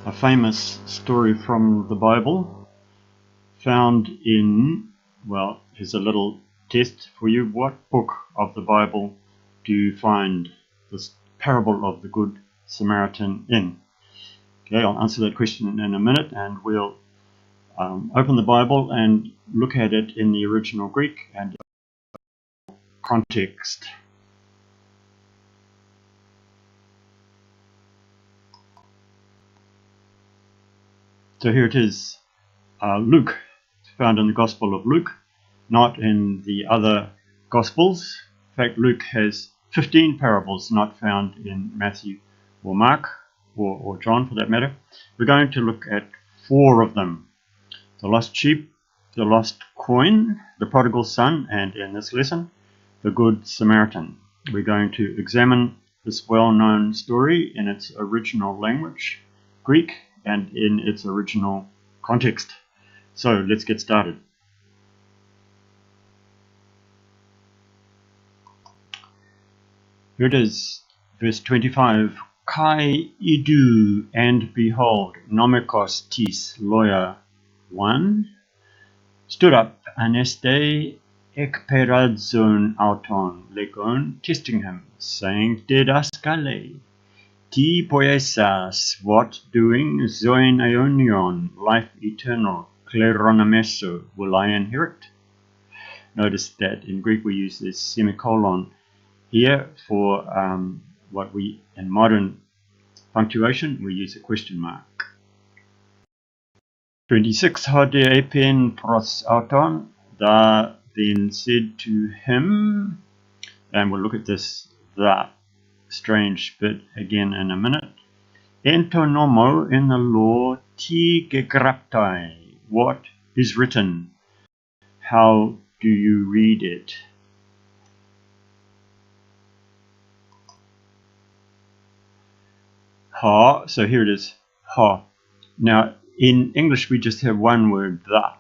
a famous story from the Bible found in, well, here's a little test for you. What book of the Bible do you find this parable of the Good Samaritan in? Okay, I'll answer that question in a minute, and we'll open the Bible and look at it in the original Greek and context. So here it is, Luke. It's found in the Gospel of Luke, not in the other Gospels. In fact, Luke has 15 parables not found in Matthew or Mark or John for that matter. We're going to look at 4 of them: the lost sheep, the lost coin, the prodigal son, and in this lesson, the Good Samaritan. We're going to examine this well-known story in its original language, Greek, and in its original context. So let's get started. Here it is, verse 25. Kai idu, and behold, nomikos tis, lawyer 1, stood up, aneste ekperadzon auton legon, testing him, saying, Didaskale, ti poiesas, what doing, zoin aionion, life eternal, kleronomeso, will I inherit? Notice that in Greek we use this semicolon here for what we, in modern punctuation, we use a question mark. 26. Hode epen pros auton, da then said to him, and we'll look at this, that strange bit again in a minute. Entonomo, in the law, ti gegraptai, what is written? How do you read it? Ha, so here it is, ha. Now, in English we just have one word, that,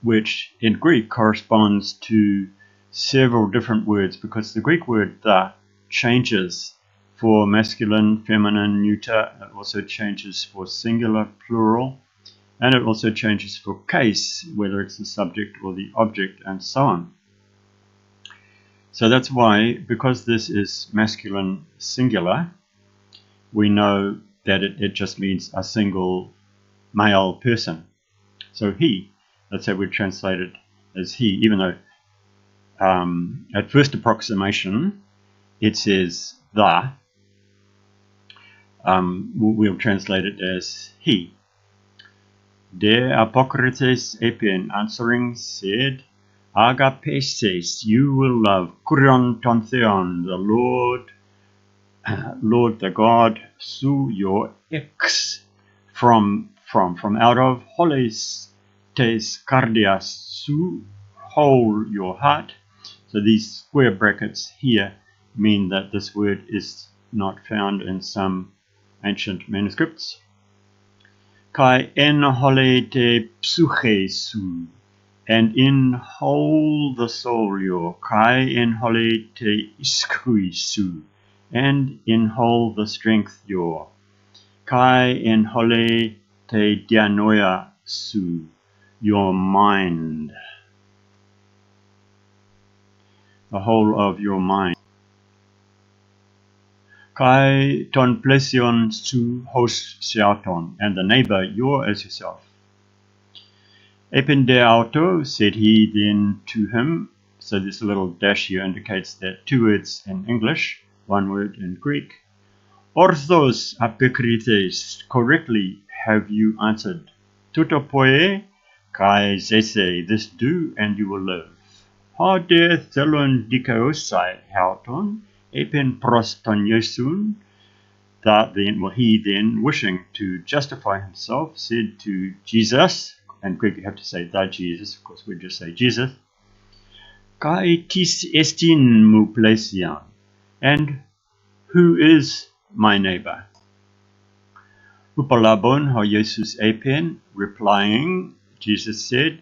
which in Greek corresponds to several different words, because the Greek word that changes for masculine, feminine, neuter. It also changes for singular, plural, and it also changes for case, whether it's the subject or the object, and so on. So that's why, because this is masculine singular, we know that it just means a single male person. So he, let's say we translate it as he, even though at first approximation it says the, we'll translate it as he. De Apokrites epen, answering, said, Agapeses, you will love, Kurion ton theon, the Lord the God, su your ex, from out of, holes tes cardias, su whole your heart. So these square brackets here mean that this word is not found in some ancient manuscripts. Kai en hole te psuche su, and in whole the soul your, kai en hole te iskui su, and in whole the strength your, kai en hole te dianoia su, your mind, the whole of your mind. Kai ton plesion su hos seaton, and the neighbor your as yourself. Epen de auto, said he then to him. So this little dash here indicates that 2 words in English, 1 word in Greek. Orthos apokrites, correctly have you answered. Tuto poie, kai zese, this do, and you will live. Hode thelon dikaosai hauton, epen proston yesun, that then, well, he then, wishing to justify himself, said to Jesus, and Greek you have to say the Jesus, of course we just say Jesus, kai tis estin mu plesian, and who is my neighbor? Upalabon ho Jesus epen, replying, Jesus said,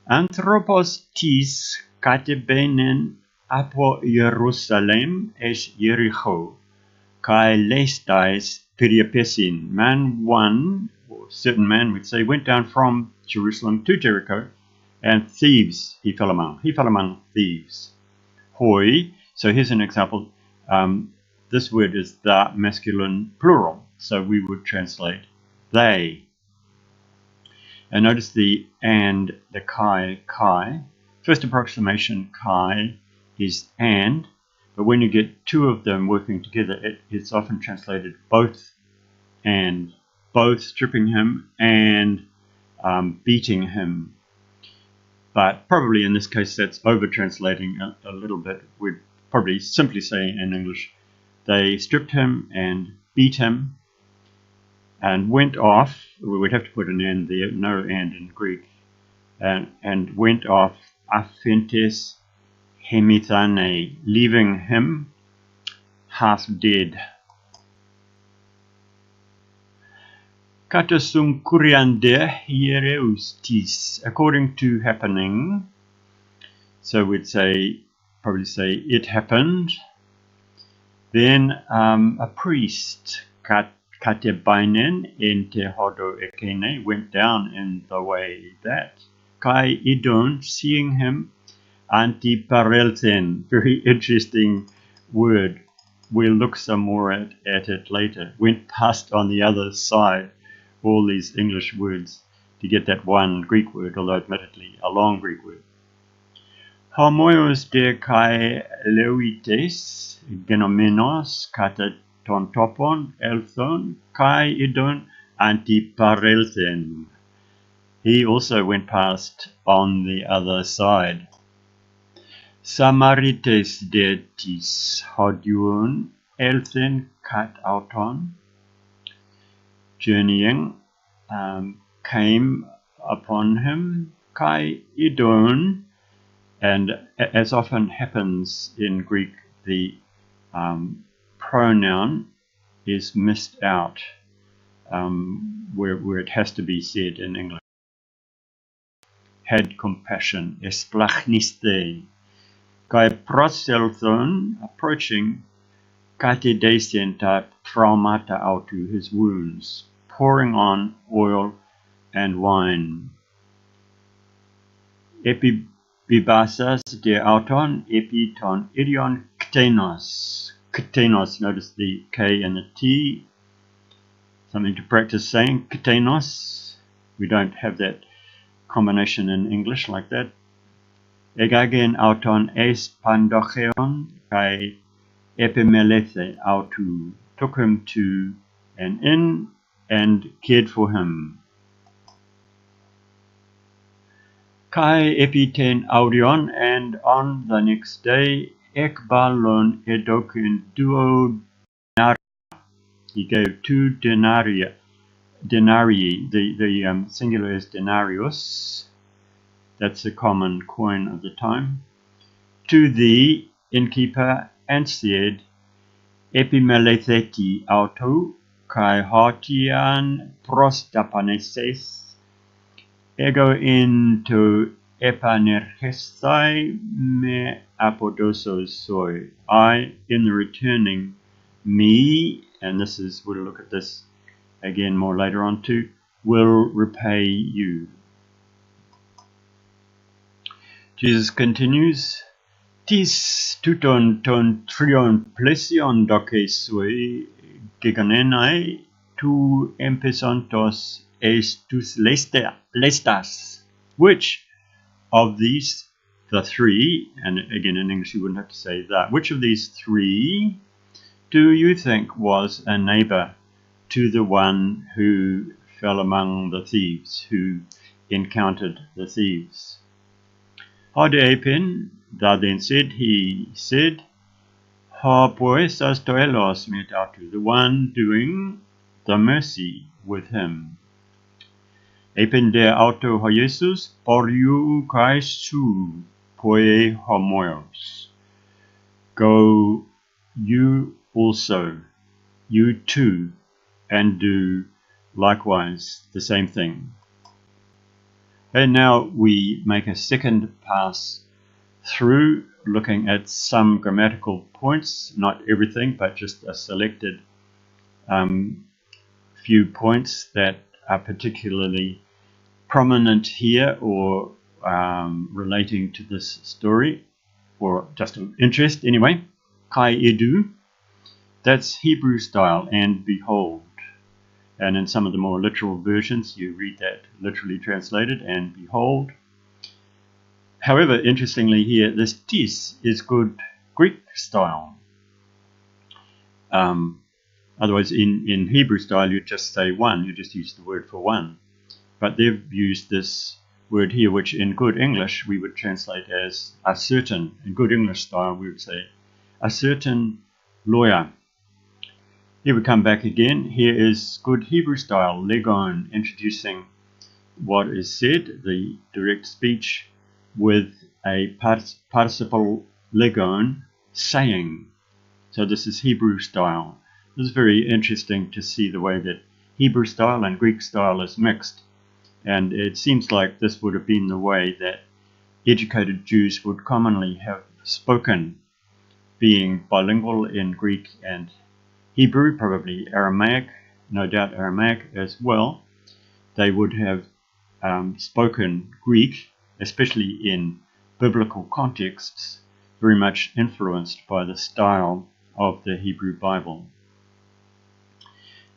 Anthropos tis katebenen apo Jerusalem es Jericho, kai lestais periepesin. Man one, or certain man would say, went down from Jerusalem to Jericho, and thieves he fell among. He fell among thieves. Hoi. So here's an example. This word is the masculine plural, so we would translate they. And notice the and, the kai. First approximation, kai, is and, but when you get two of them working together, it's often translated both and, both stripping him and beating him. But probably in this case that's over-translating a little bit. We'd probably simply say in English, they stripped him and beat him and went off. We would have to put an and there, no and in Greek, and went off aphentes hemithane, leaving him half dead. Katasum kuriande hiereustis, according to happening. So we'd say, probably say it happened. Then a priest, katebainen ente hodo ekene, went down in the way that. Kai idon, seeing him, antiparelten, very interesting word. We'll look some more at it later. Went past on the other side, all these English words, to get that one Greek word, although admittedly a long Greek word. Homoios de kai leuites genomenos kata ton topon elthon kai idon antiparelthen. He also went past on the other side. Samarites de tis hodion elthen kat auton. Journeying came upon him, kai idon, and as often happens in Greek, the pronoun is missed out where it has to be said in English. Had compassion, esplachniste, kai proselthon, approaching, kate descenta traumata autu, his wounds, pouring on oil and wine. Bibasas de auton epiton idion ktenos. Ktenos, notice the K and the T. Something to practice saying, ktenos. We don't have that combination in English like that. Egagen auton es pandocheon kai epimelethe autu. Took him to an inn and cared for him. Kai epiten audion, and on the next day, ekbalon edokin duo denarii. He gave 2 denarii. The singular is denarius. That's the common coin of the time. To the innkeeper, and said, epimeletheti auto kai hotian prostapaneses. Ego into epanergestai me apodosos soi. I, in the returning, me, and this is, we'll look at this again more later on too, will repay you. Jesus continues, tis tuton ton trion plesion doce sui geganenai tu empesontos estus lestas. Which of these, the three, and again in English you wouldn't have to say that, which of these three do you think was a neighbor to the one who fell among the thieves, who encountered the thieves? Hodeepin, thou then said, he said, ha poesas toelos metatu, the one doing the mercy with him. Epin de auto ho Jesus, poriu kai su poe homoios. Go you also, you too, and do likewise the same thing. And now we make a second pass through looking at some grammatical points, not everything, but just a selected few points that are particularly prominent here or relating to this story, or just of interest anyway. Kai edu, that's Hebrew style, and behold. And in some of the more literal versions, you read that literally translated, and behold. However, interestingly here, this tis is good Greek style. Otherwise, in Hebrew style, you just say one, you just use the word for one. But they've used this word here, which in good English we would translate as a certain. In good English style, we would say a certain lawyer. Here we come back again. Here is good Hebrew style, legon, introducing what is said, the direct speech, with a participle legon, saying. So this is Hebrew style. This is very interesting to see the way that Hebrew style and Greek style is mixed. And it seems like this would have been the way that educated Jews would commonly have spoken, being bilingual in Greek and Hebrew, probably Aramaic, no doubt Aramaic as well. They would have spoken Greek, especially in biblical contexts, very much influenced by the style of the Hebrew Bible.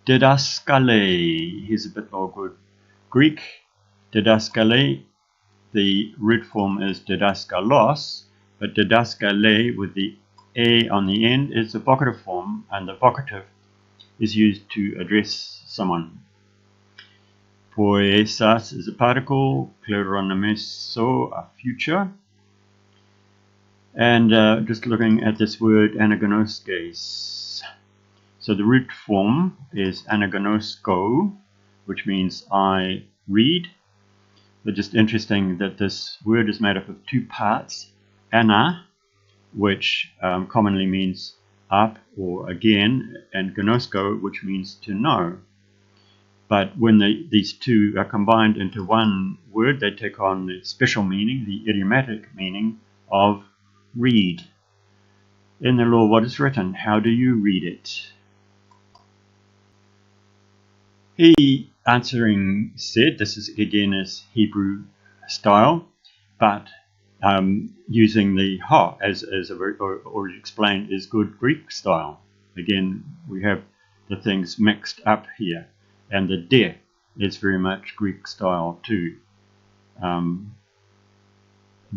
Didaskale, here's a bit more good Greek. Didaskale, the root form is didaskalos, but didaskale with the a on the end is the vocative form, and the vocative is used to address someone. Poesas is a particle, kleronomeso a future. And just looking at this word anagonoskes. So the root form is anagonosko, which means I read. But just interesting that this word is made up of two parts. Ana, which commonly means up or again, and gnosko, which means to know. But when these two are combined into one word, they take on the special meaning, the idiomatic meaning of read. In the law, what is written? How do you read it? He answering said, this is again is Hebrew style, but using the ha, as I've already explained, is good Greek style. Again, we have the things mixed up here, and the de is very much Greek style too.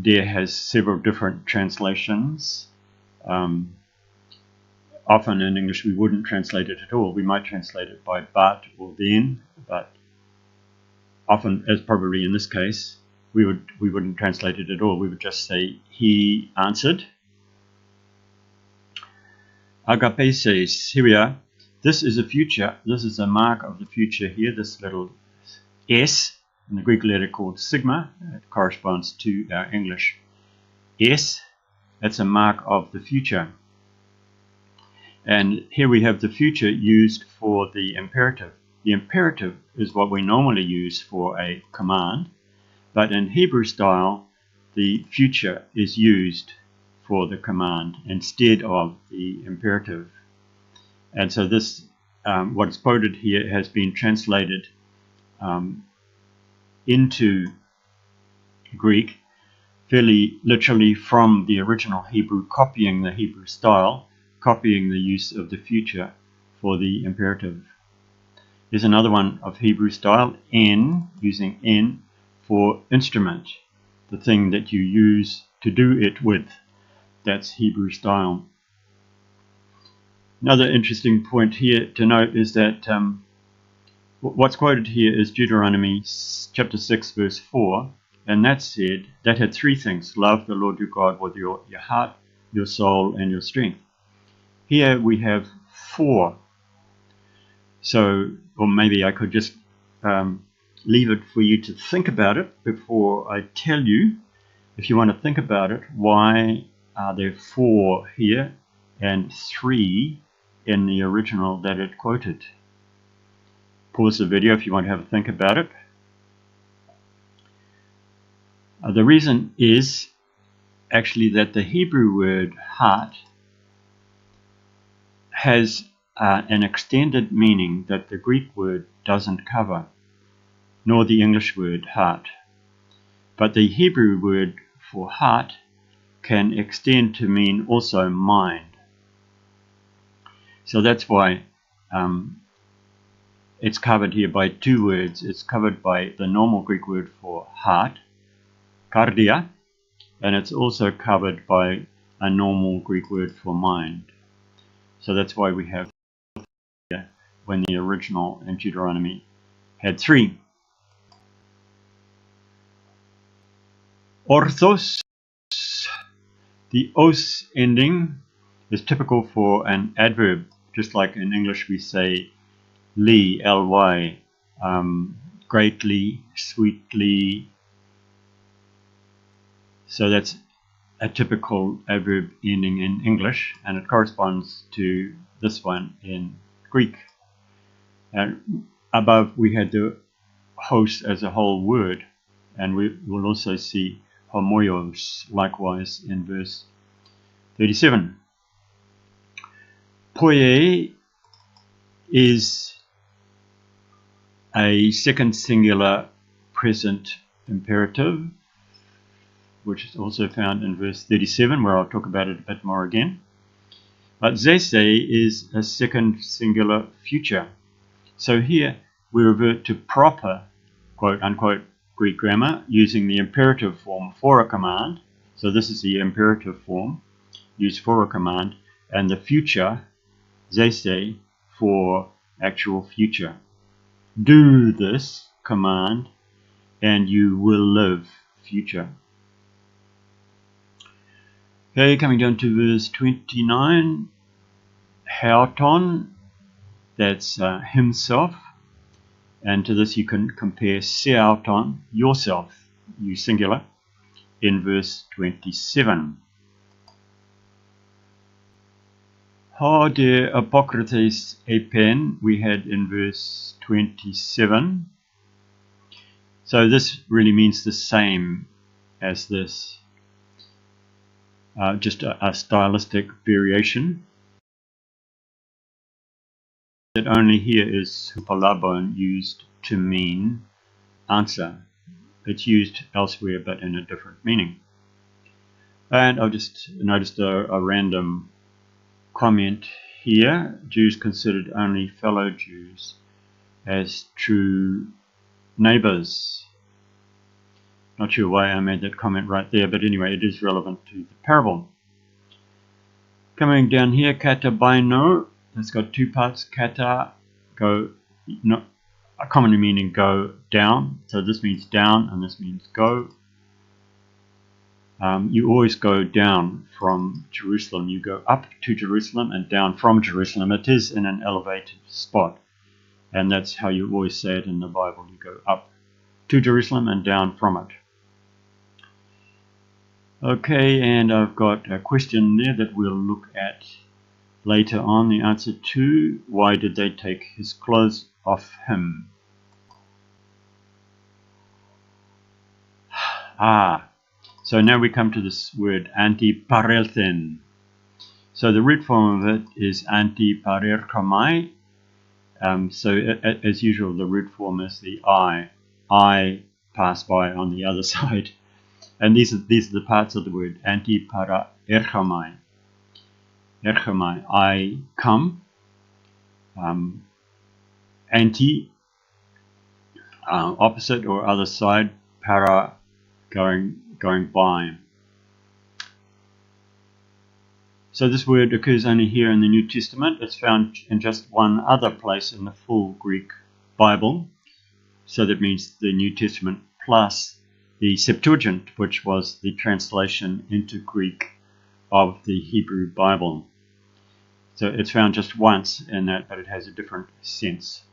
De has several different translations. Often in English we wouldn't translate it at all. We might translate it by but or then, but often, as probably in this case, we wouldn't translate it at all. We would just say, he answered. Agape says, here we are. This is a future. This is a mark of the future here. This little S in the Greek letter called sigma. It corresponds to our English S. That's a mark of the future. And here we have the future used for the imperative. The imperative is what we normally use for a command. But in Hebrew style, the future is used for the command instead of the imperative. And so this, what is quoted here, has been translated into Greek fairly literally from the original Hebrew, copying the Hebrew style, copying the use of the future for the imperative. Here's another one of Hebrew style, n, using n for instrument, the thing that you use to do it with. That's Hebrew style. Another interesting point here to note is that what's quoted here is Deuteronomy chapter 6 verse 4, and that said, that had three things: love the Lord your God with your heart, your soul, and your strength. Here we have four. So, or maybe I could just leave it for you to think about it before I tell you. If you want to think about it, why are there four here and three in the original that it quoted? Pause the video if you want to have a think about it. The reason is, actually that the Hebrew word heart has an extended meaning that the Greek word doesn't cover, nor the English word heart. But the Hebrew word for heart can extend to mean also mind. So that's why it's covered here by two words. It's covered by the normal Greek word for heart, kardia, and it's also covered by a normal Greek word for mind. So that's why we have here when the original in Deuteronomy had three. Orthos, the os ending is typical for an adverb, just like in English we say ly, ly, greatly, sweetly. So that's a typical adverb ending in English, and it corresponds to this one in Greek. And above we had the host as a whole word, and we will also see homoios likewise in verse 37. Poie is a second singular present imperative, which is also found in verse 37, where I'll talk about it a bit more again. But zese is a second singular future. So here we revert to proper, quote-unquote, Greek grammar, using the imperative form for a command. So this is the imperative form used for a command, and the future, zese, for actual future. Do this command, and you will live, future. Okay, coming down to verse 29, haoton, that's himself, and to this you can compare seauton, yourself, you singular, in verse 27. Ha de apokrites epen we had in verse 27. So this really means the same as this, just a stylistic variation. That only here is hupalabon used to mean answer. It's used elsewhere but in a different meaning. And I've just noticed a random comment here. Jews considered only fellow Jews as true neighbors. Not sure why I made that comment right there, but anyway, it is relevant to the parable. Coming down here, katabaino, it's got two parts. Kata, go, not commonly meaning go down. So this means down and this means go. You always go down from Jerusalem. You go up to Jerusalem and down from Jerusalem. It is in an elevated spot. And that's how you always say it in the Bible. You go up to Jerusalem and down from it. Okay, and I've got a question there that we'll look at later on. The answer to, why did they take his clothes off him? So now we come to this word antiparelthen. So the root form of it is antiparerkamai. So as usual, the root form is the I pass by on the other side. And these are the parts of the word antiparerkamai. Erchamai, I come. Anti, opposite or other side. Para, going by. So this word occurs only here in the New Testament. It's found in just one other place in the full Greek Bible. So that means the New Testament plus the Septuagint, which was the translation into Greek of the Hebrew Bible. So it's found just once in that, but it has a different sense.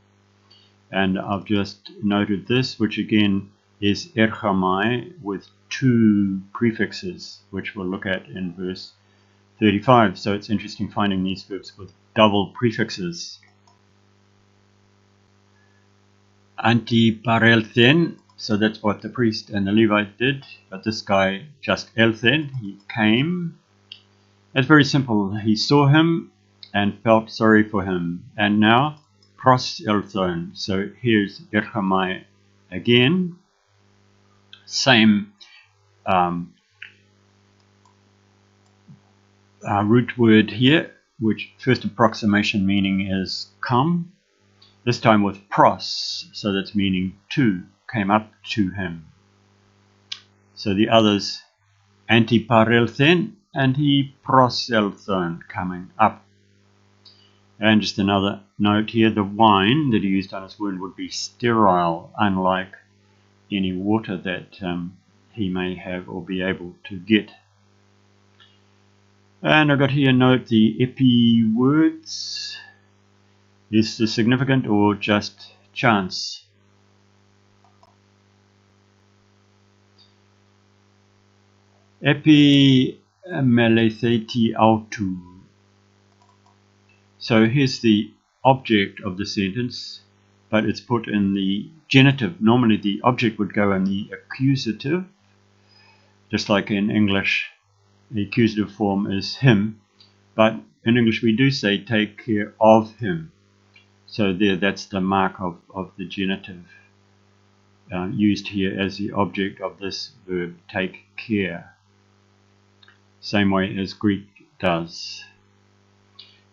And I've just noted this, which again is erchamai with two prefixes, which we'll look at in verse 35. So it's interesting finding these verbs with double prefixes. Antiparelthen, So that's what the priest and the Levite did. But this guy, just Elthen, he came. It's very simple. He saw him and felt sorry for him. And now, pros Elthen. So here's Erchamai again. Same root word here, which first approximation meaning is come. This time with pros, so that's meaning to, came up to him. So the others, antiparelthen, and he proselthen, coming up. And just another note here, the wine that he used on his wound would be sterile, unlike any water that he may have or be able to get. And I've got here, note the epi words. Is this significant or just chance? Epi meletheti autu. So here's the object of the sentence, but it's put in the genitive. Normally the object would go in the accusative, just like in English the accusative form is him, but in English we do say take care of him. So there, that's the mark of the genitive used here as the object of this verb, take care. Same way as Greek does.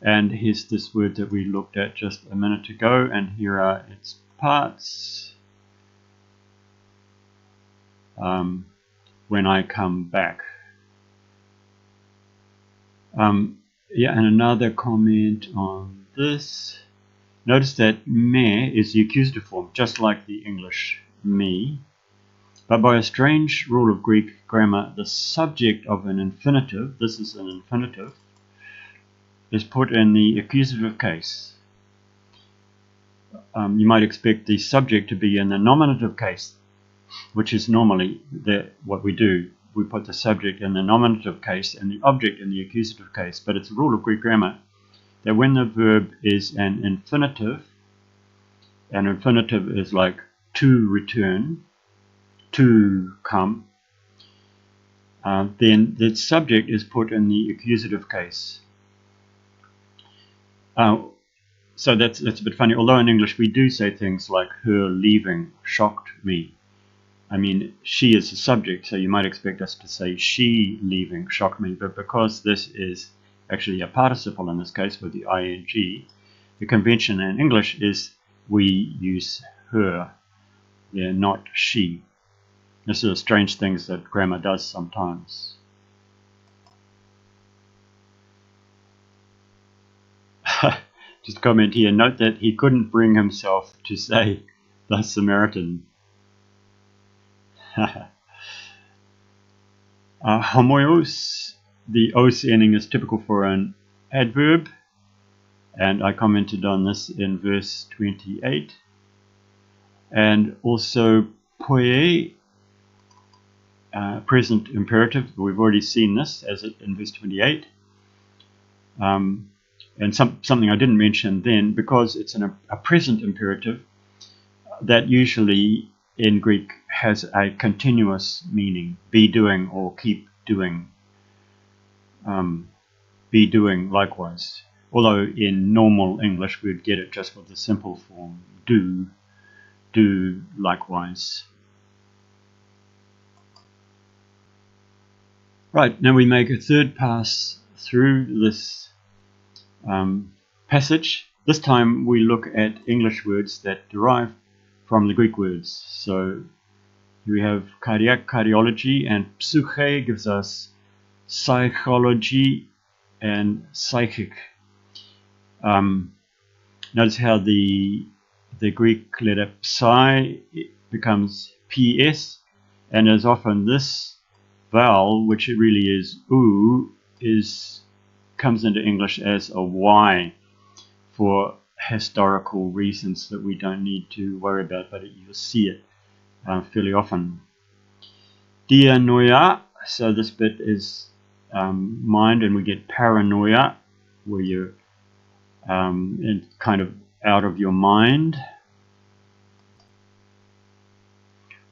And here's this word that we looked at just a minute ago, and here are its parts. When I come back. Yeah, and another comment on this. Notice that me is the accusative form, just like the English me. But by a strange rule of Greek grammar, the subject of an infinitive, this is an infinitive, is put in the accusative case. You might expect the subject to be in the nominative case, which is normally what we do. We put the subject in the nominative case and the object in the accusative case. But it's a rule of Greek grammar that when the verb is an infinitive is like to return, to come, then the subject is put in the accusative case. So that's a bit funny. Although in English we do say things like her leaving shocked me. I mean, she is the subject, so you might expect us to say she leaving shocked me. But because this is actually a participle in this case with the ing, the convention in English is we use her, yeah, not she. This is strange things that grammar does sometimes. Just comment here, note that he couldn't bring himself to say the Samaritan. Homoios, the os ending is typical for an adverb, and I commented on this in verse 28. And also poie, present imperative, we've already seen this as in verse 28. And something I didn't mention then, because it's a present imperative, that usually in Greek has a continuous meaning, be doing or keep doing, be doing likewise. Although in normal English we'd get it just with the simple form, do likewise. Right, now we make a third pass through this passage. This time we look at English words that derive from the Greek words. So here we have cardiac, cardiology, and psyche gives us psychology and psychic. Notice how the Greek letter psi becomes ps, and as often this vowel, which it really is oo, comes into English as a y for historical reasons that we don't need to worry about, but you'll see it fairly often. Dianoia, so this bit is mind, and we get paranoia, where you're kind of out of your mind.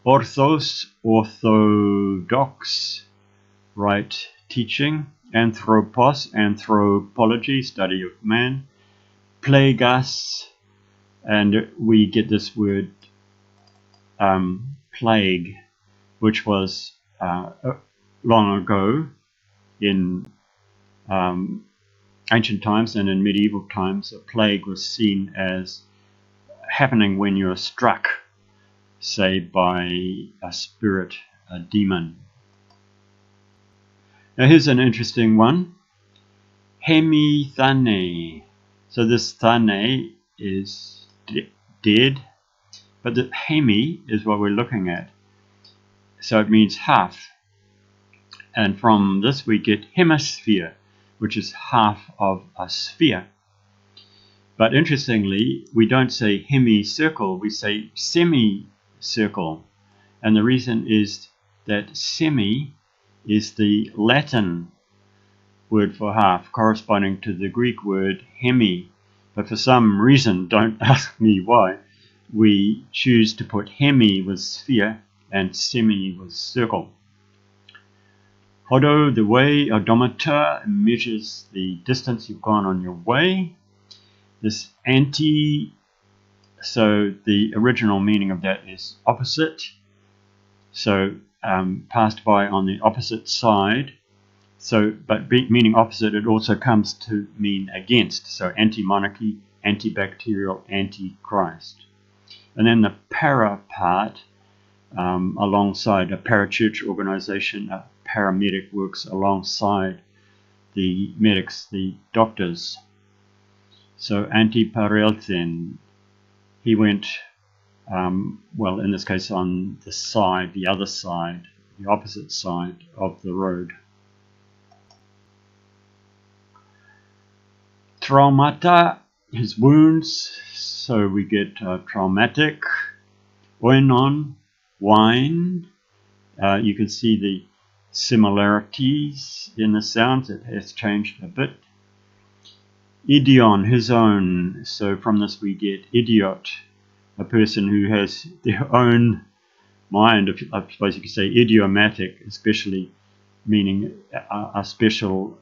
Orthos, orthodox, right teaching. Anthropos, anthropology, study of man. Plagas, and we get this word plague, which was long ago in ancient times and in medieval times. A plague was seen as happening when you're struck, say, by a spirit, a demon. Now here's an interesting one. Hemithane. So this thane is dead, but the hemi is what we're looking at. So it means half. And from this we get hemisphere, which is half of a sphere. But interestingly, we don't say hemicircle, we say semicircle. And the reason is that semi is the Latin word for half, corresponding to the Greek word hemi. But for some reason, don't ask me why, we choose to put hemi with sphere and semi with circle. Hodo, the way, odometer, measures the distance you've gone on your way. This anti, so the original meaning of that is opposite. So passed by on the opposite side. So, but meaning opposite, it also comes to mean against. So anti-monarchy, antibacterial, anti-Christ. And then the para part, alongside a parachurch organization, a paramedic works alongside the medics, the doctors. So antiparelthen, he went, well, in this case on the side, the other side, the opposite side of the road. Traumata, his wounds, so we get traumatic. Oinon, wine. You can see the similarities in the sounds. It has changed a bit. Idion, his own. So from this we get idiot, a person who has their own mind. I suppose you could say idiomatic, especially meaning a special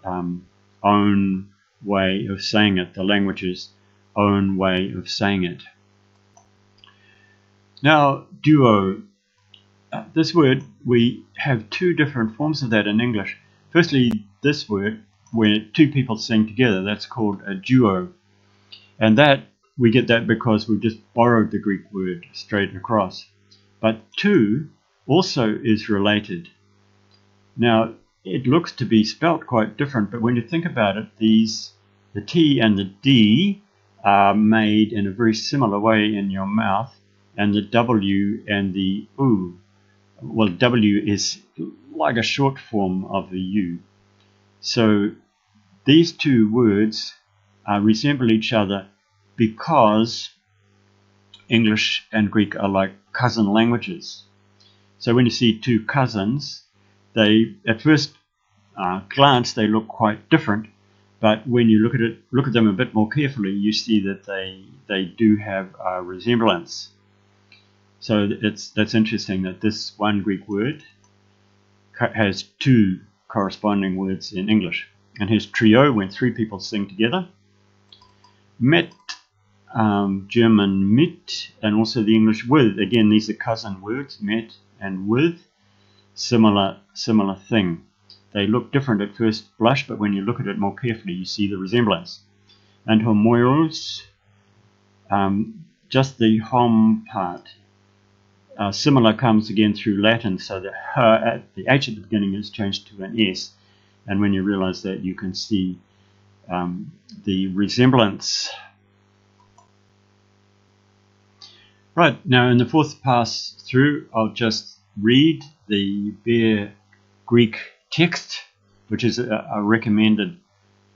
own way of saying it, the language's own way of saying it. Now, duo. This word, we have two different forms of that in English. Firstly, this word, where two people sing together, that's called a duo. And that, we get that because we just borrowed the Greek word straight across. But two also is related. Now, it looks to be spelt quite different, but when you think about it, the T and the D are made in a very similar way in your mouth, and the W and the U. Well, W is like a short form of the U. So these two words resemble each other because English and Greek are like cousin languages. So when you see two cousins, they, at first glance, they look quite different, but when you look at them a bit more carefully, you see that they do have a resemblance. So that's interesting that this one Greek word has two corresponding words in English. And here's trio, when three people sing together. Met, German mit, and also the English with. Again, these are cousin words, met and with. Similar thing. They look different at first blush, but when you look at it more carefully, you see the resemblance. And homoiros, just the hom part. Similar comes again through Latin, so the H at the beginning is changed to an S, and when you realize that, you can see the resemblance. Right, now in the fourth pass through, I'll just read the bare Greek text, which is a recommended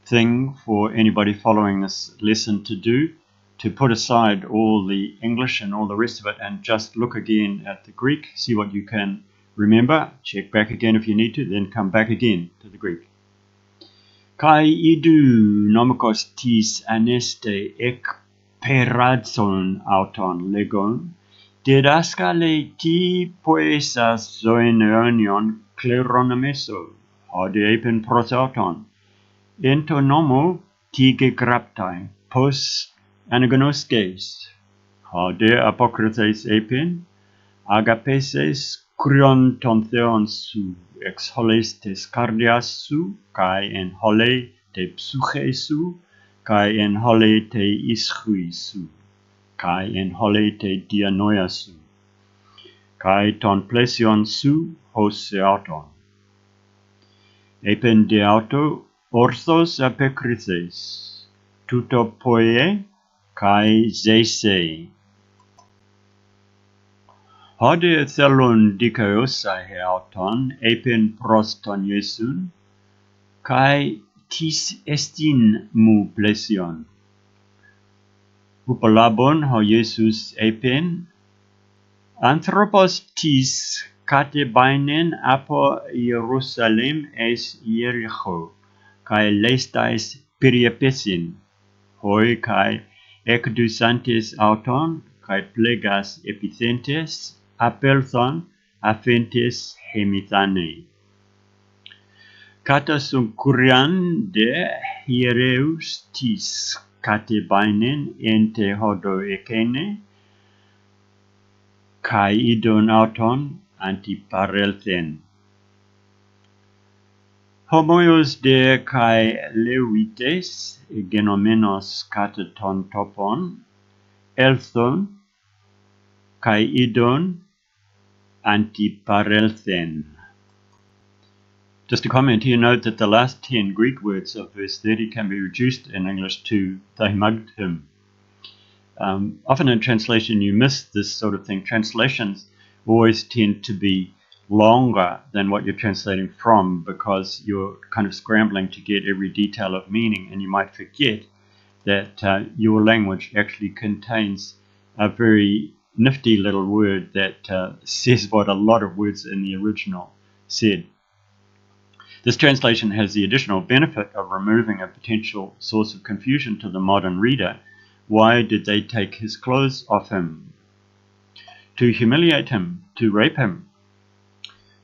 thing for anybody following this lesson to do, to put aside all the English and all the rest of it and just look again at the Greek, see what you can remember, check back again if you need to, then come back again to the Greek. Kai idu nomikos tis aneste ek peradson auton legon, Didascale ti poesas zoineonion kleronomeso, hode epen prosauton, ento nomo tige graptai, pos anagonoskes, hode apokrites epen, agapeses krion ton theon su, ex holes tes cardias su, kai en hole te psuche su, kai en hole te ischui su, kai en hole te dianoia su, kai ton plesion su hoseaton. Epen de auto orthos apekrites, tuto poie kai zeise. Hode thelon dikaiosa he auton, epen proston Iesun, kai tis estin mu plesion. Upolabon ho Iesus epen, anthropos tis katebainen apo Jerusalem es Jericho, kai lestais periepesin, hoi kai ekdusantes auton, kai plegas epithentes, apelthon afentes hemithane. Kata sum kurian de hiereus tis katebainen ente hodo ekene, kai idon auton antiparelthen. Homoios de kai levites genomenos kataton topon, elthon kai idon antiparelthen. Just a comment here, note that the last 10 Greek words of verse 30 can be reduced in English to they mugged him. Often in translation you miss this sort of thing. Translations always tend to be longer than what you're translating from because you're kind of scrambling to get every detail of meaning, and you might forget that your language actually contains a very nifty little word that says what a lot of words in the original said. This translation has the additional benefit of removing a potential source of confusion to the modern reader. Why did they take his clothes off him? To humiliate him, to rape him?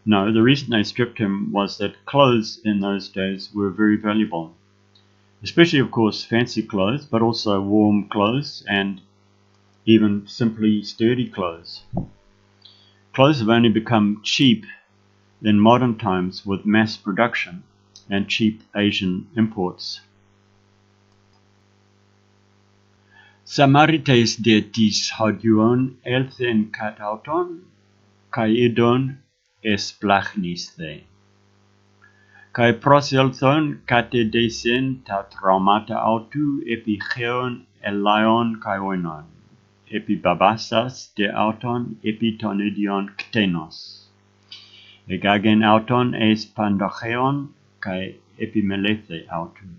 No, the reason they stripped him was that clothes in those days were very valuable. Especially, of course, fancy clothes, but also warm clothes and even simply sturdy clothes. Clothes have only become cheap in modern times with mass production and cheap Asian imports. Samarites de tis hodion elthen katauton, kai idon esplachnis the. Kai proselthon katedesen ta traumata autu epicheon elion kai oinon, epibabasas de auton epitonidion ktenos. Egagen auton es pandocheon kai epimelethe auton.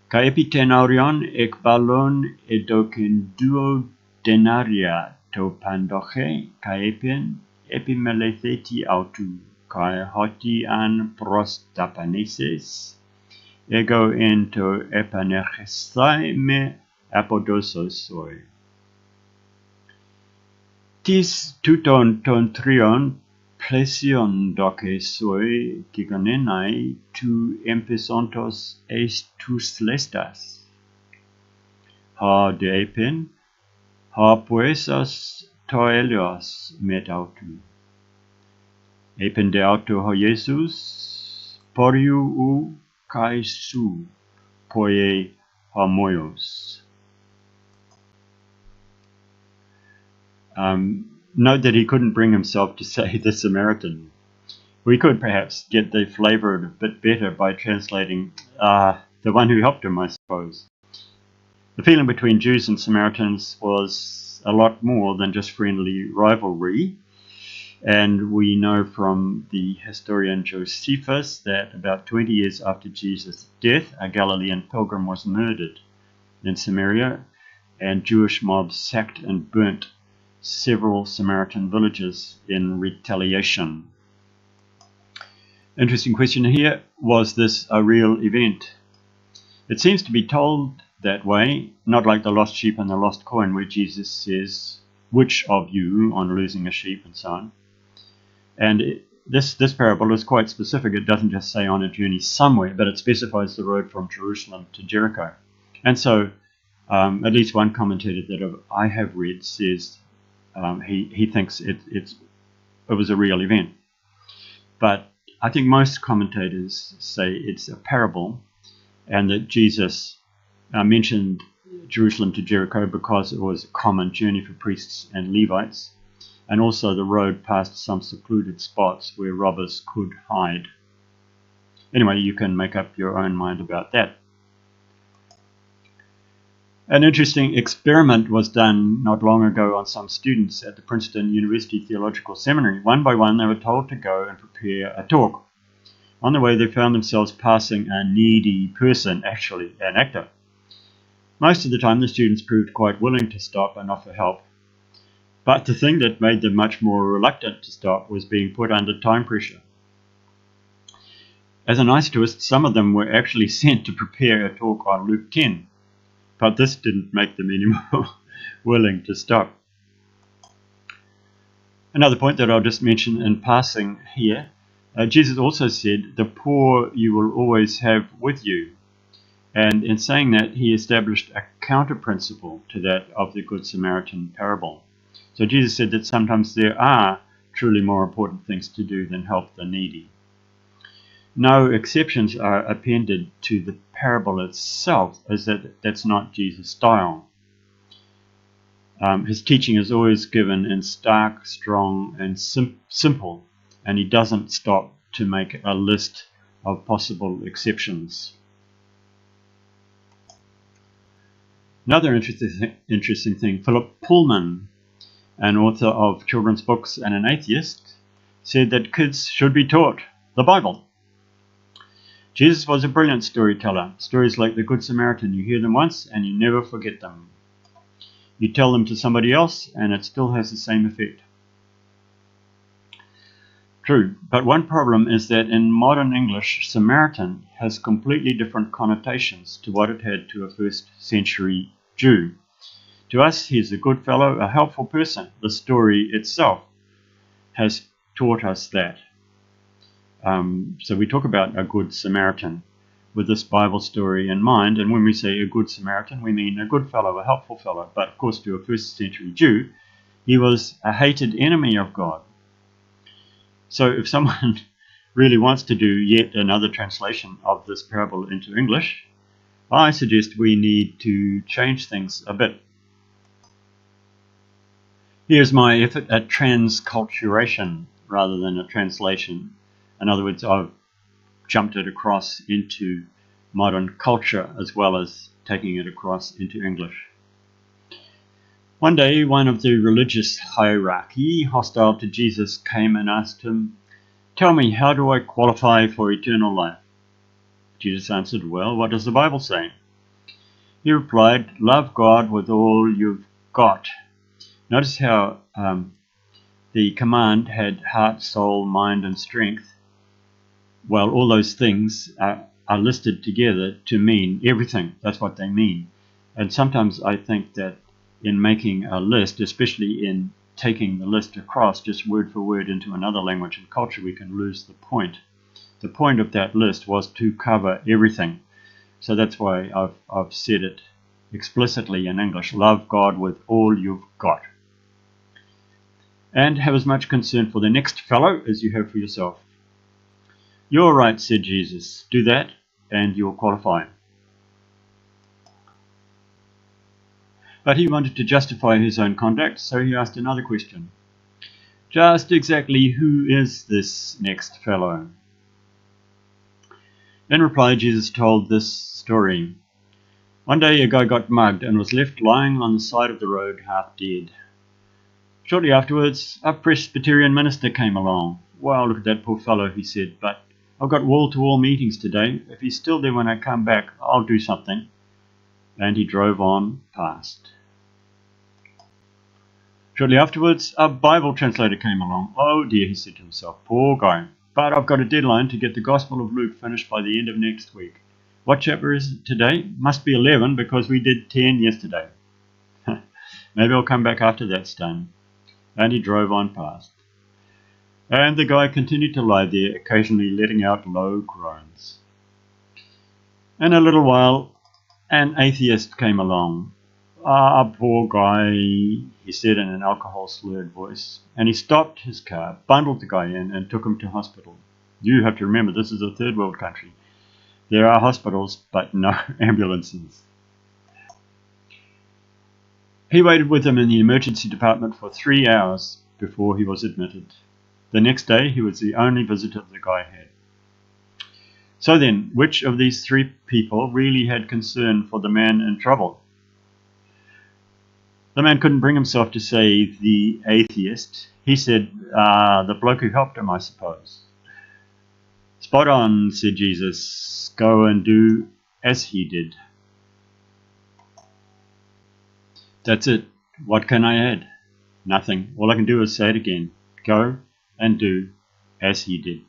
Kai epitenaurion ekbalon edoken duo denaria to pandoche kai epimeletheti autu kai hoti an prostapaneses ego ento epanerchestai me apodosos soi. Tis tuton ton trion plesion doce soi giganenai tu empesontos est tus lestas. Ha de epen, ha poesas toelios met autu. Epen de auto ho Iesus, poriu u kai su, poie homoios. Note that he couldn't bring himself to say the Samaritan. We could perhaps get the flavor of it a bit better by translating the one who helped him, I suppose. The feeling between Jews and Samaritans was a lot more than just friendly rivalry. And we know from the historian Josephus that about 20 years after Jesus' death, a Galilean pilgrim was murdered in Samaria, and Jewish mobs sacked and burnt several Samaritan villages in retaliation. Interesting question here, was this a real event? It seems to be told that way, not like the lost sheep and the lost coin where Jesus says, which of you on losing a sheep, and so on. And this parable is quite specific. It doesn't just say on a journey somewhere, but it specifies the road from Jerusalem to Jericho. And so at least one commentator that I have read says he thinks it was a real event. But I think most commentators say it's a parable, and that Jesus mentioned Jerusalem to Jericho because it was a common journey for priests and Levites, and also the road past some secluded spots where robbers could hide. Anyway, you can make up your own mind about that. An interesting experiment was done not long ago on some students at the Princeton University Theological Seminary. One by one, they were told to go and prepare a talk. On the way, they found themselves passing a needy person, actually an actor. Most of the time, the students proved quite willing to stop and offer help. But the thing that made them much more reluctant to stop was being put under time pressure. As a nice twist, some of them were actually sent to prepare a talk on Luke 10. But this didn't make them any more willing to stop. Another point that I'll just mention in passing here, Jesus also said, "The poor you will always have with you." And in saying that, he established a counter-principle to that of the Good Samaritan parable. So Jesus said that sometimes there are truly more important things to do than help the needy. No exceptions are appended to the parable itself, as that's not Jesus' style. His teaching is always given in stark, strong, and simple, and he doesn't stop to make a list of possible exceptions. Another interesting thing, Philip Pullman, an author of children's books and an atheist, said that kids should be taught the Bible. Jesus was a brilliant storyteller. Stories like the Good Samaritan, you hear them once and you never forget them. You tell them to somebody else and it still has the same effect. True, but one problem is that in modern English, Samaritan has completely different connotations to what it had to a first century Jew. To us, he's a good fellow, a helpful person. The story itself has taught us that. So we talk about a good Samaritan with this Bible story in mind, and when we say a good Samaritan, we mean a good fellow, a helpful fellow. But of course, to a first century Jew, he was a hated enemy of God. So if someone really wants to do yet another translation of this parable into English, I suggest we need to change things a bit. Here's my effort at transculturation rather than a translation. In other words, I've jumped it across into modern culture as well as taking it across into English. One day, one of the religious hierarchy hostile to Jesus came and asked him, "Tell me, how do I qualify for eternal life?" Jesus answered, "Well, what does the Bible say?" He replied, "Love God with all you've got." Notice how the command had heart, soul, mind, and strength. Well, all those things are listed together to mean everything. That's what they mean. And sometimes I think that in making a list, especially in taking the list across just word for word into another language and culture, we can lose the point. The point of that list was to cover everything. So that's why I've said it explicitly in English. Love God with all you've got. And have as much concern for the next fellow as you have for yourself. "You're right," said Jesus. "Do that and you'll qualify." But he wanted to justify his own conduct, so he asked another question. Just exactly who is this next fellow? In reply, Jesus told this story. One day a guy got mugged and was left lying on the side of the road half dead. Shortly afterwards, a Presbyterian minister came along. "Well, look at that poor fellow," he said, "but I've got wall-to-wall meetings today. If he's still there when I come back, I'll do something." And he drove on past. Shortly afterwards, a Bible translator came along. "Oh dear," he said to himself, "poor guy. But I've got a deadline to get the Gospel of Luke finished by the end of next week. What chapter is it today? Must be 11 because we did 10 yesterday." Maybe I'll come back after that's done. And he drove on past. And the guy continued to lie there, occasionally letting out low groans. In a little while, an atheist came along. "Ah, poor guy," he said in an alcohol-slurred voice. And he stopped his car, bundled the guy in, and took him to hospital. You have to remember, this is a third world country. There are hospitals, but no ambulances. He waited with him in the emergency department for 3 hours before he was admitted. The next day, he was the only visitor the guy had. So then, which of these three people really had concern for the man in trouble? The man couldn't bring himself to say the atheist. He said, the bloke who helped him, I suppose. Spot on, said Jesus. Go and do as he did. That's it. What can I add? Nothing. All I can do is say it again. Go and do as he did.